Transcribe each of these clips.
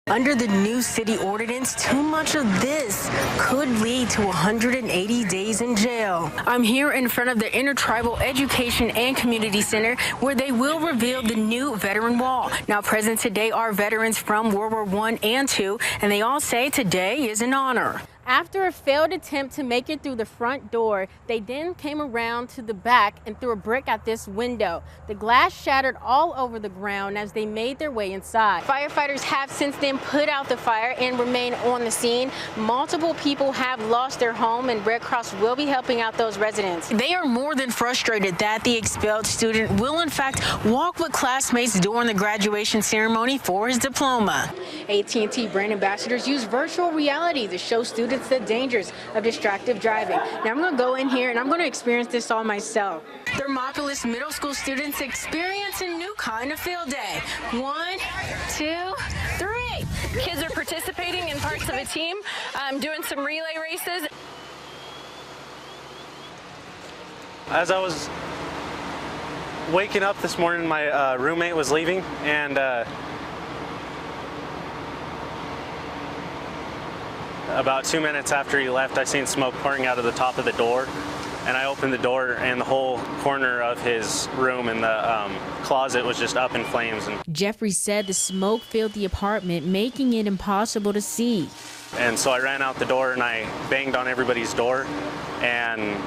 Under the new city ordinance, too much of this could lead to 180 days in jail. I'm here in front of the Intertribal Education and Community Center, where they will reveal the new veteran wall. Now, present today are veterans from World War I and II, and they all say today is an honor. After a failed attempt to make it through the front door, they then came around to the back and threw a brick at this window. The glass shattered all over the ground as they made their way inside. Firefighters have since then put out the fire and remain on the scene. Multiple people have lost their home, and Red Cross will be helping out those residents. They are more than frustrated that the expelled student will in fact walk with classmates during the graduation ceremony for his diploma. AT&T brand ambassadors use virtual reality to show students the dangers of distracted driving. Now I'm going to go in here and I'm going to experience this all myself. Thermopolis middle school students experience a new kind of field day. 1, 2, 3. Kids are participating in parts of a team, doing some relay races. As I was waking up this morning, my roommate was leaving, and about 2 minutes after he left, I seen smoke pouring out of the top of the door, and I opened the door, and the whole corner of his room and the closet was just up in flames. And Jeffrey said the smoke filled the apartment, making it impossible to see. And so I ran out the door and I banged on everybody's door, and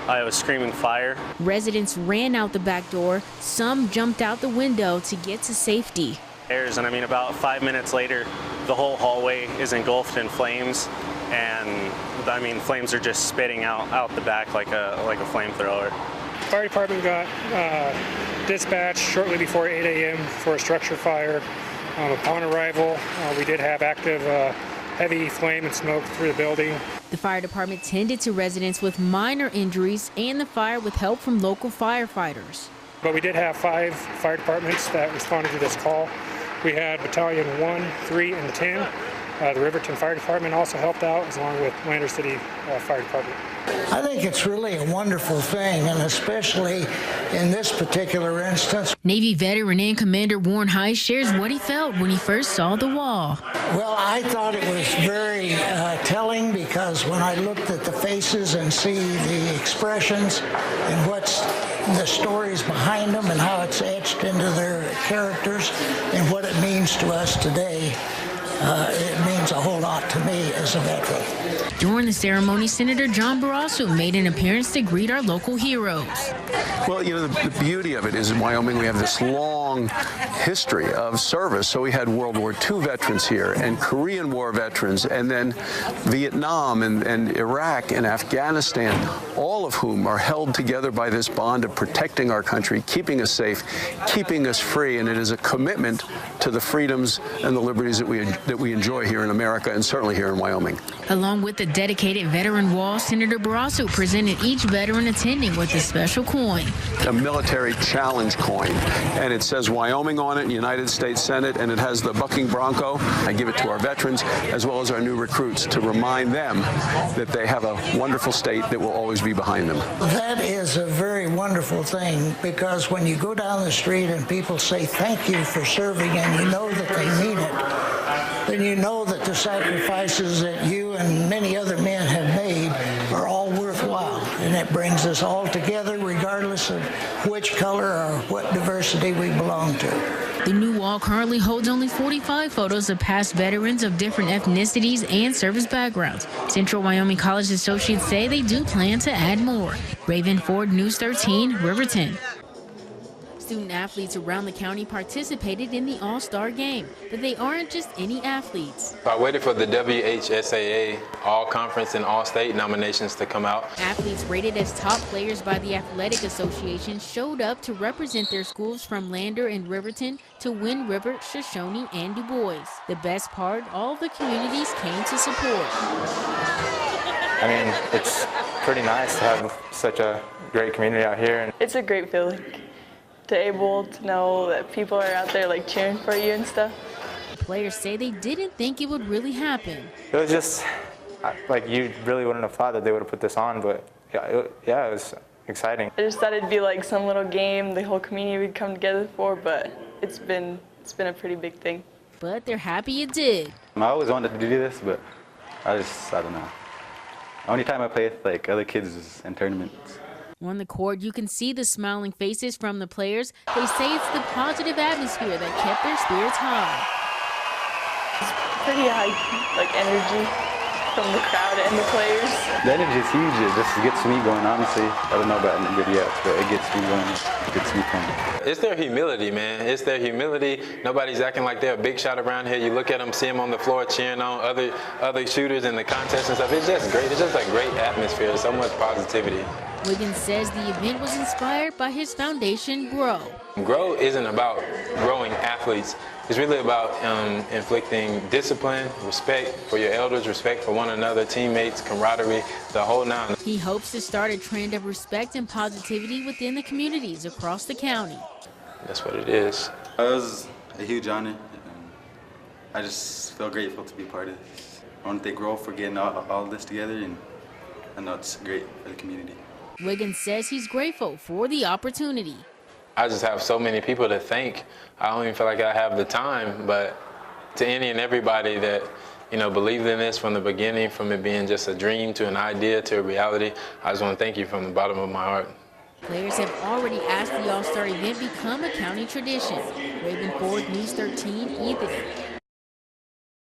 I was screaming fire. Residents ran out the back door. Some jumped out the window to get to safety. And I mean, about 5 minutes later, the whole hallway is engulfed in flames, and I mean, flames are just spitting out the back like a flamethrower. Fire department got dispatched shortly before 8 a.m. for a structure fire. Upon arrival, we did have active heavy flame and smoke through the building. The fire department tended to residents with minor injuries and the fire with help from local firefighters. But we did have 5 fire departments that responded to this call. We had Battalion 1, 3, and 10. The Riverton Fire Department also helped out, along with Lander City Fire Department. I think it's really a wonderful thing, and especially in this particular instance. Navy veteran and Commander Warren Heiss shares what he felt when he first saw the wall. Well, I thought it was very telling, because when I looked at the faces and see the expressions and what's the stories behind them and how it's etched into their characters and what it means to us today, it means a whole lot to me as a veteran. During the ceremony, Senator John Barrasso made an appearance to greet our local heroes. Well, you know, the beauty of it is in Wyoming we have this long history of service. So we had World War II veterans here, and Korean War veterans, and then Vietnam and Iraq and Afghanistan, all of whom are held together by this bond of protecting our country, keeping us safe, keeping us free, and it is a commitment to the freedoms and the liberties that we enjoy here in America, and certainly here in Wyoming. Along with the dedicated veteran wall, Senator Barrasso presented each veteran attending with a special coin. A military challenge coin, and it says Wyoming on it, United States Senate, and it has the bucking bronco. I give it to our veterans as well as our new recruits to remind them that they have a wonderful state that will always be behind them. That is a very wonderful thing, because when you go down the street and people say thank you for serving and you know that they mean it, then you know that the sacrifices that you and many other men have made are all worthwhile. And it brings us all together regardless of which color or what diversity we belong to. The new wall currently holds only 45 photos of past veterans of different ethnicities and service backgrounds. Central Wyoming College associates say they do plan to add more. Raven Ford, News 13, Riverton. Student athletes around the county participated in the All-Star Game, but they aren't just any athletes. I waited for the WHSAA All-Conference and All-State nominations to come out. Athletes rated as top players by the Athletic Association showed up to represent their schools from Lander and Riverton to Wind River, Shoshone, and Du Bois. The best part, all the communities came to support. I mean, it's pretty nice to have such a great community out here. It's a great feeling to able to know that people are out there like cheering for you and stuff. Players say they didn't think it would really happen. It was just like, you really wouldn't have thought that they would have put this on, but yeah, it was exciting. I just thought it'd be like some little game the whole community would come together for, but it's been a pretty big thing. but they're happy it did. I always wanted to do this, but I don't know. The only time I play with like other kids is in tournaments. On the court, you can see the smiling faces from the players. They say it's the positive atmosphere that kept their spirits high. It's pretty high, like, energy from the crowd and the players. The energy is huge. It just gets me going, honestly. I don't know about anybody else, but it gets me going. It gets me pumped. It's their humility, man. It's their humility. Nobody's acting like they're a big shot around here. You look at them, see them on the floor cheering on other shooters in the contest and stuff. It's just great. It's just a great atmosphere. So much positivity. Wiggins says the event was inspired by his foundation, GROW. GROW isn't about growing athletes. It's really about inflicting discipline, respect for your elders, respect for one another, teammates, camaraderie, the whole nine. He hopes to start a trend of respect and positivity within the communities across the county. That's what it is. It was a huge honor. I just feel grateful to be part of this. I want to thank GROW for getting all this together, and I know it's great for the community. Wiggins says he's grateful for the opportunity. I just have so many people to thank. I don't even feel like I have the time, but to any and everybody that, believed in this from the beginning, from it being just a dream to an idea to a reality, I just want to thank you from the bottom of my heart. Players have already asked the All-Star event become a county tradition. Raven-Symone, News 13, Ethan.